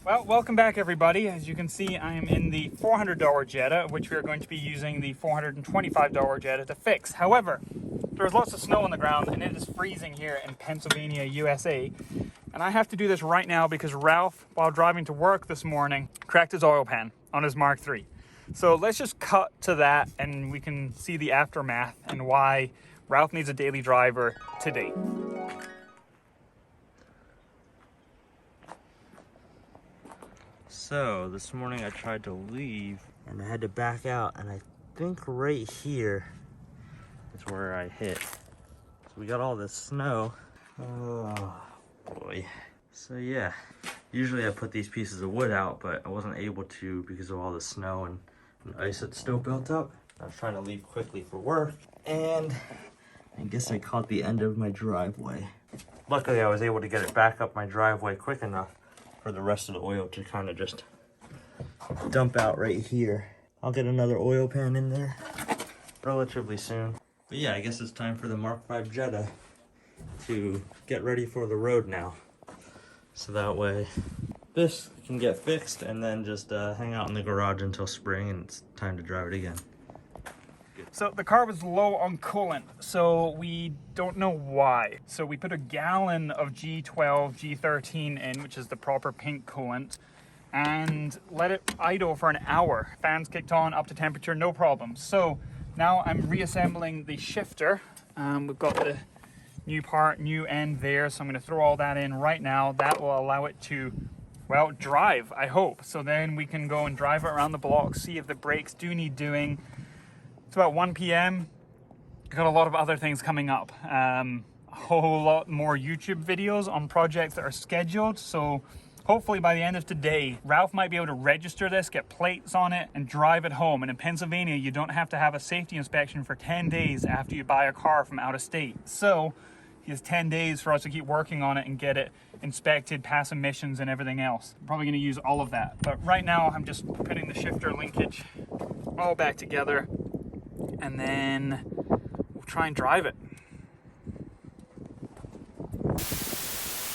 Well, welcome back everybody. As you can see, I am in the $400 Jetta, which we are going to be using the $425 Jetta to fix. However, there's lots of snow on the ground and it is freezing here in Pennsylvania, USA. And I have to do this right now because Ralph, while driving to work this morning, cracked his oil pan on his Mark III. So let's just cut to that and we can see the aftermath and why Ralph needs a daily driver today. So this morning I tried to leave and I had to back out, and I think right here is where I hit. So we got all this snow. Oh boy. So yeah, usually I put these pieces of wood out, but I wasn't able to because of all the snow and ice that's still built up. I was trying to leave quickly for work, and I guess I caught the end of my driveway. Luckily I was able to get it back up my driveway quick enough for the rest of the oil to kind of just dump out right here. I'll get another oil pan in there relatively soon. But yeah, I guess it's time for the Mk5 Jetta to get ready for the road now. So that way this can get fixed and then just hang out in the garage until spring and it's time to drive it again. So the car was low on coolant, so we don't know why. So we put a gallon of G12, G13 in, which is the proper pink coolant, and let it idle for an hour. Fans kicked on, up to temperature, no problem. So now I'm reassembling the shifter. We've got the new part, new end there, so I'm going to throw all that in right now. That will allow it to, well, drive, I hope. So then we can go and drive it around the block, see if the brakes do need doing. It's about 1 p.m. I've got a lot of other things coming up. A whole lot more YouTube videos on projects that are scheduled. So hopefully by the end of today, Ralph might be able to register this, get plates on it, and drive it home. And in Pennsylvania, you don't have to have a safety inspection for 10 days after you buy a car from out of state. So he has 10 days for us to keep working on it and get it inspected, pass emissions and everything else. I'm probably gonna use all of that. But right now, I'm just putting the shifter linkage all back together, and then we'll try and drive it.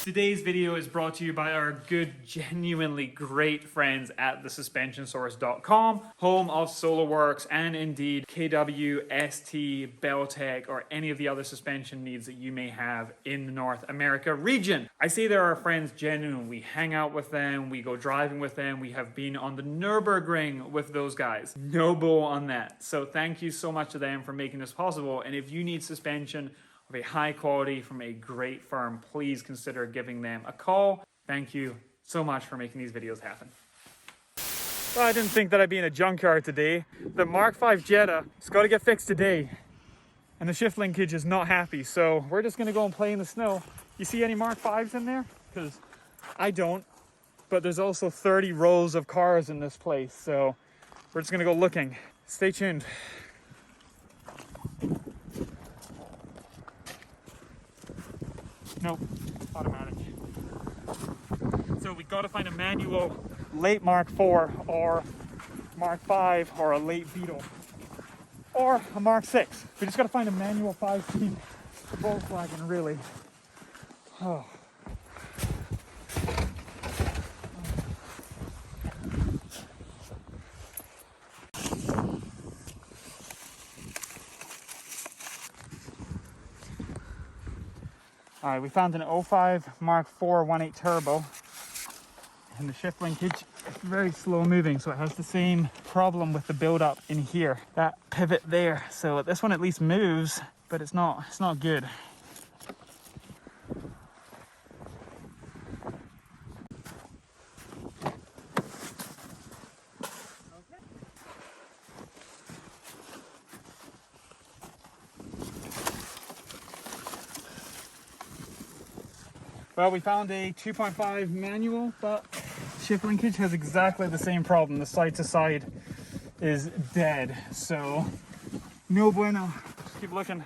Today's video is brought to you by our good, genuinely great friends at thesuspensionsource.com, home of Solo-Werks and indeed KW, ST, Beltec, or any of the other suspension needs that you may have in the North America region. I say they're our friends genuinely. We hang out with them, we go driving with them, we have been on the Nürburgring with those guys. No bull on that. So thank you so much to them for making this possible. And if you need suspension of a high quality from a great firm, please consider giving them a call. Thank you so much for making these videos happen. Well, I didn't think that I'd be in a junkyard today. The Mk5 Jetta, it's got to get fixed today. And the shift linkage is not happy, so we're just gonna go and play in the snow. You see any Mk5s in there? Because I don't, but there's also 30 rows of cars in this place, so we're just gonna go looking. Stay tuned. Nope, automatic. So we got to find a manual late Mark IV or Mark V or a late Beetle or a Mark VI. We just got to find a manual 5-speed Volkswagen, really. Oh. All right, we found an 05 Mark IV 1.8 turbo, and the shift linkage is very slow moving, so it has the same problem with the buildup in here, that pivot there. So this one at least moves, but it's not good. Well, we found a 2.5 manual, but shift linkage has exactly the same problem. The side to side is dead, so no bueno. Just keep looking.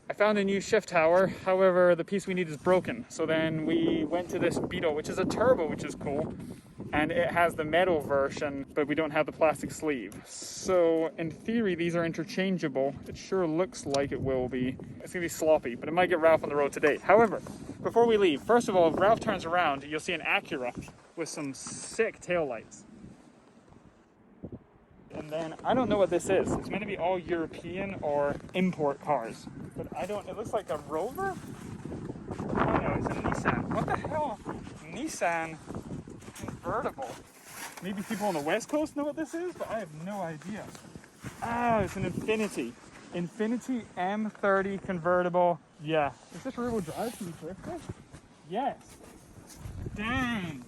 I found a new shift tower, however the piece we need is broken. So then we went to this Beetle, which is a turbo, which is cool. And it has the metal version, but we don't have the plastic sleeve. So in theory, these are interchangeable. It sure looks like it will be. It's gonna be sloppy, but it might get Ralph on the road today. However, before we leave, first of all, if Ralph turns around, you'll see an Acura with some sick taillights. And then, I don't know what this is. It's meant to be all European or import cars. But I don't, it looks like a Rover? Oh no, it's a Nissan. What the hell? Nissan convertible. Maybe people on the West Coast know what this is, but I have no idea. Ah, it's an Infiniti. Infiniti M30 convertible. Yeah. Is this rear-wheel drive? Can you drift it? Yes. Dang.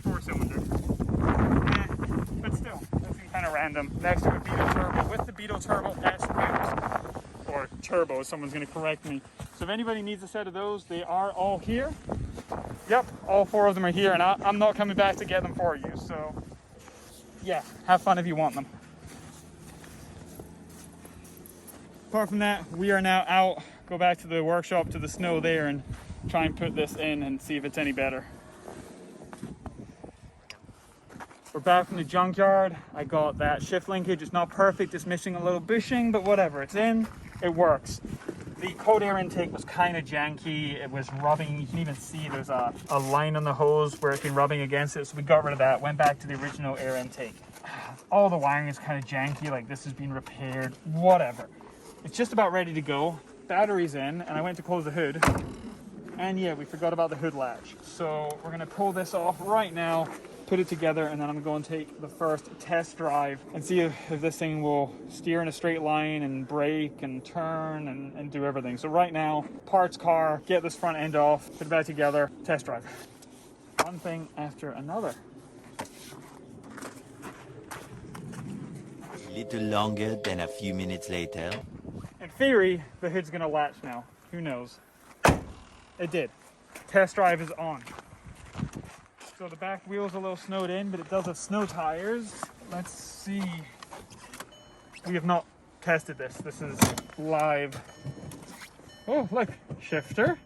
4-cylinder. But still, that seems kind of random. Next to a Beetle Turbo with the Beetle Turbo S wheels. Or turbo, someone's going to correct me. So if anybody needs a set of those, they are all here. Yep, all 4 of them are here, and I'm not coming back to get them for you. So, yeah, have fun if you want them. Apart from that, we are now out. Go back to the workshop, to the snow there, and try and put this in and see if it's any better. We're back from the junkyard. I got that shift linkage. It's not perfect, it's missing a little bushing, but whatever, it's in, it works. The cold air intake was kind of janky. It was rubbing. You can even see there's a line on the hose where it's been rubbing against it. So we got rid of that, went back to the original air intake. All the wiring is kind of janky, like this has been repaired, whatever. It's just about ready to go. Battery's in, and I went to close the hood. And yeah, we forgot about the hood latch. So we're gonna pull this off right now, put it together, and then I'm going to take the first test drive and see if this thing will steer in a straight line and brake and turn and do everything. So right now, parts car, get this front end off, put it back together, test drive. One thing after another. A little longer than a few minutes later. In theory, the hood's gonna latch now. Who knows? It did. Test drive is on. So the back wheel's a little snowed in, but it does have snow tires. Let's see. We have not tested this. This is live. Oh, look. Shifter.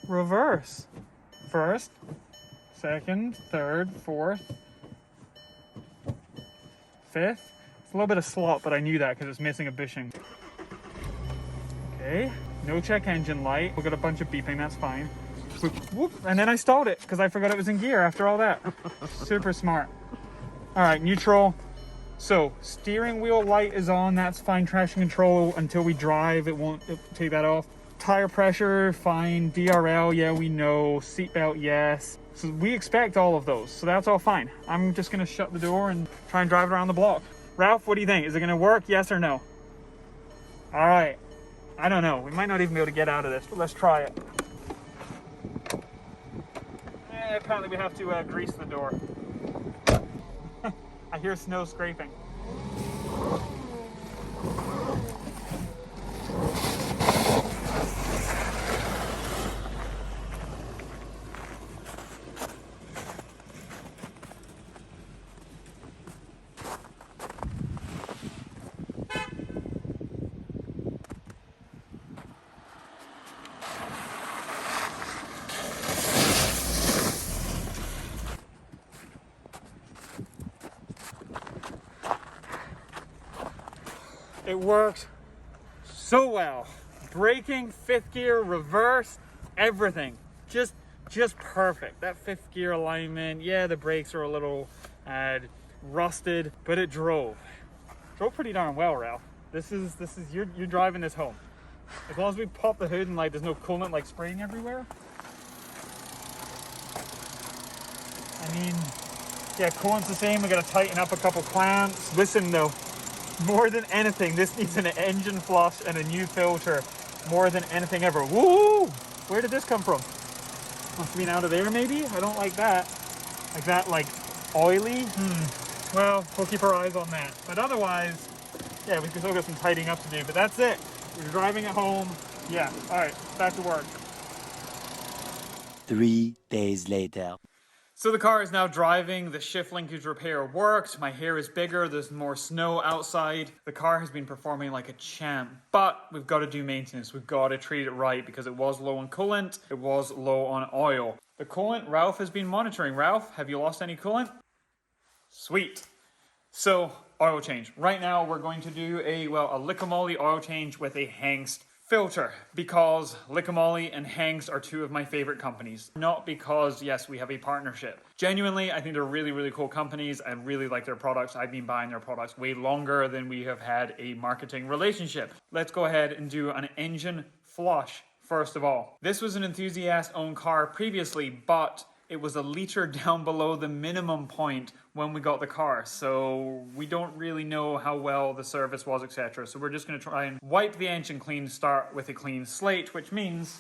Reverse. First. Second. Third. Fourth. Fifth. It's a little bit of slop, but I knew that because it's missing a bushing. Okay. No check engine light. We got a bunch of beeping. That's fine. Whoop, and then I stalled it because I forgot it was in gear after all that. Super smart. All right, neutral. So steering wheel light is on. That's fine. Traction control until we drive. It'll take that off. Tire pressure, fine. DRL, yeah, we know. Seatbelt, yes. So we expect all of those. So that's all fine. I'm just going to shut the door and try and drive it around the block. Ralph, what do you think? Is it going to work? Yes or no? All right. I don't know. We might not even be able to get out of this, but let's try it. Apparently we have to grease the door. I hear snow scraping. It works so well. Braking, 5th gear, reverse, everything. Just perfect. That 5th gear alignment, yeah, the brakes are a little rusted, but it drove pretty darn well, Ralph. This is you're driving this home. As long as we pop the hood and like there's no coolant like spraying everywhere. I mean, yeah, coolant's the same. We gotta tighten up a couple clamps. Listen though, more than anything, this needs an engine flush and a new filter more than anything ever. Woo! Where did this come from? Must have been out of there maybe? I don't like that. Like that, like oily? Well, we'll keep our eyes on that. But otherwise, yeah, we still got some tightening up to do, but that's it. We're driving at home. Yeah, all right, back to work. 3 days later. So the car is now driving, the shift linkage repair worked, my hair is bigger, there's more snow outside. The car has been performing like a champ, but we've got to do maintenance. We've got to treat it right because it was low on coolant, it was low on oil. The coolant, Ralph has been monitoring. Ralph, have you lost any coolant? Sweet. So, oil change. Right now we're going to do a LIQUI MOLY oil change with a Hengst Filter, because LIQUI MOLY and Hengst are two of my favorite companies. Not because, yes, we have a partnership. Genuinely, I think they're really, really cool companies. I really like their products. I've been buying their products way longer than we have had a marketing relationship. Let's go ahead and do an engine flush first of all. This was an enthusiast-owned car previously, but it was a liter down below the minimum point when we got the car, so we don't really know how well the service was, etc. So we're just going to try and wipe the engine clean, start with a clean slate, which means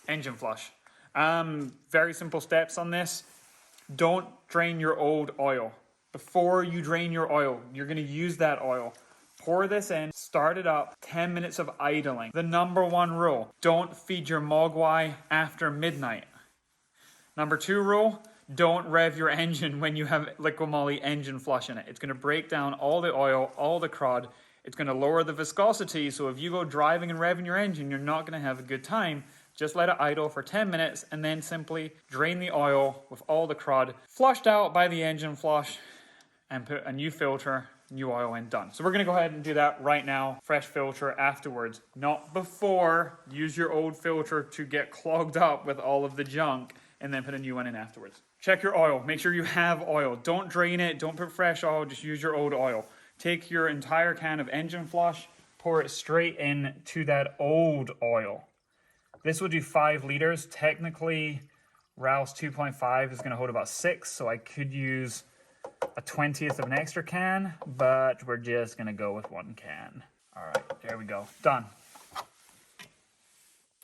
engine flush. Very simple steps on this. Don't drain your old oil. Before you drain your oil, you're going to use that oil. Pour this in, start it up, 10 minutes of idling. The number one rule, don't feed your Mogwai after midnight. Number 2 rule, don't rev your engine when you have LIQUI MOLY engine flush in it. It's going to break down all the oil, all the crud. It's going to lower the viscosity, so if you go driving and revving your engine, you're not going to have a good time. Just let it idle for 10 minutes and then simply drain the oil with all the crud, flushed out by the engine flush, and put a new filter, new oil in, done. So we're going to go ahead and do that right now. Fresh filter afterwards, not before. Use your old filter to get clogged up with all of the junk, and then put a new one in afterwards. Check your oil. Make sure you have oil. Don't drain it. Don't put fresh oil. Just use your old oil. Take your entire can of engine flush, pour it straight into that old oil. This will do 5 liters. Technically, Ralph's 2.5 is going to hold about 6, so I could use a 20th of an extra can, but we're just going to go with 1 can. All right, there we go. Done.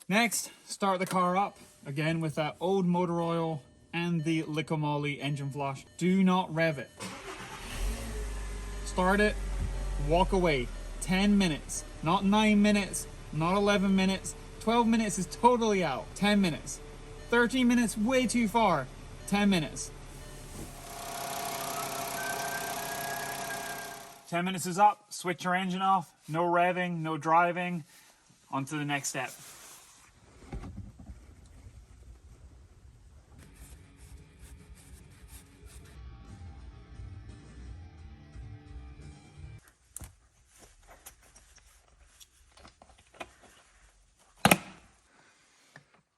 Next, start the car up. Again, with that old motor oil and the LIQUI MOLY engine flush. Do not rev it. Start it, walk away. 10 minutes, not 9 minutes, not 11 minutes. 12 minutes is totally out. 10 minutes. 13 minutes, way too far. 10 minutes. 10 minutes is up, switch your engine off. No revving, no driving. On to the next step.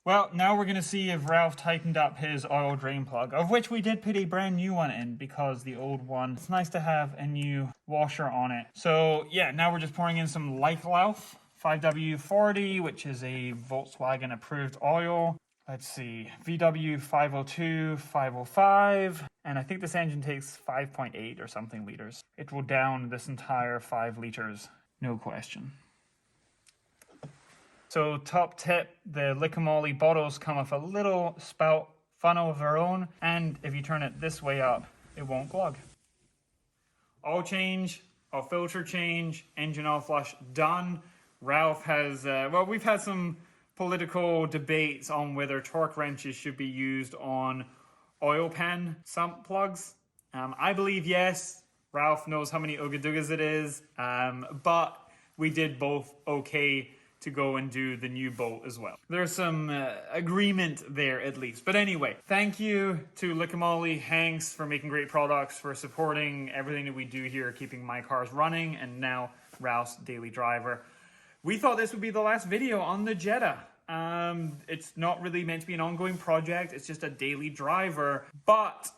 Well, now we're going to see if Ralph tightened up his oil drain plug, of which we did put a brand new one in because the old one, it's nice to have a new washer on it. So yeah, now we're just pouring in some LIQUI 5W40, which is a Volkswagen approved oil. Let's see, VW 502, 505, and I think this engine takes 5.8 or something liters. It will down this entire 5 liters, no question. So top tip, the LIQUI MOLY bottles come with a little spout funnel of their own, and if you turn it this way up, it won't clog. Oil change, oil filter change, engine oil flush done. Ralph has, well, we've had some political debates on whether torque wrenches should be used on oil pan sump plugs. I believe yes. Ralph knows how many ooga-doogas it is, but we did both okay to go and do the new bolt as well. There's some agreement there at least. But anyway, thank you to LIQUI MOLY, Hengst for making great products, for supporting everything that we do here, keeping my cars running, and now Ralph's daily driver. We thought this would be the last video on the Jetta. It's not really meant to be an ongoing project, it's just a daily driver, but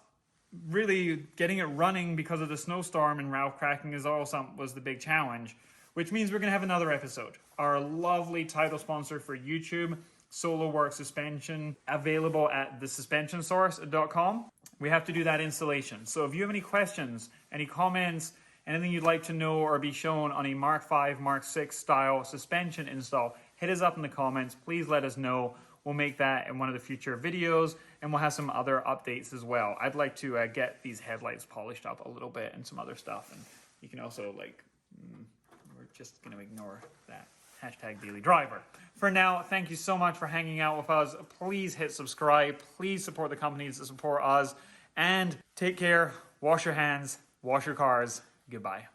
really getting it running because of the snowstorm and Ralph cracking his oil sump was the big challenge. Which means we're going to have another episode. Our lovely title sponsor for YouTube, Solo-Werks Suspension, available at thesuspensionsource.com. We have to do that installation. So if you have any questions, any comments, anything you'd like to know or be shown on a Mark 5, Mark 6 style suspension install, hit us up in the comments. Please let us know. We'll make that in one of the future videos, and we'll have some other updates as well. I'd like to get these headlights polished up a little bit and some other stuff. And you can also just going to ignore that. Hashtag daily driver. For now, thank you so much for hanging out with us. Please hit subscribe. Please support the companies that support us. And take care. Wash your hands. Wash your cars. Goodbye.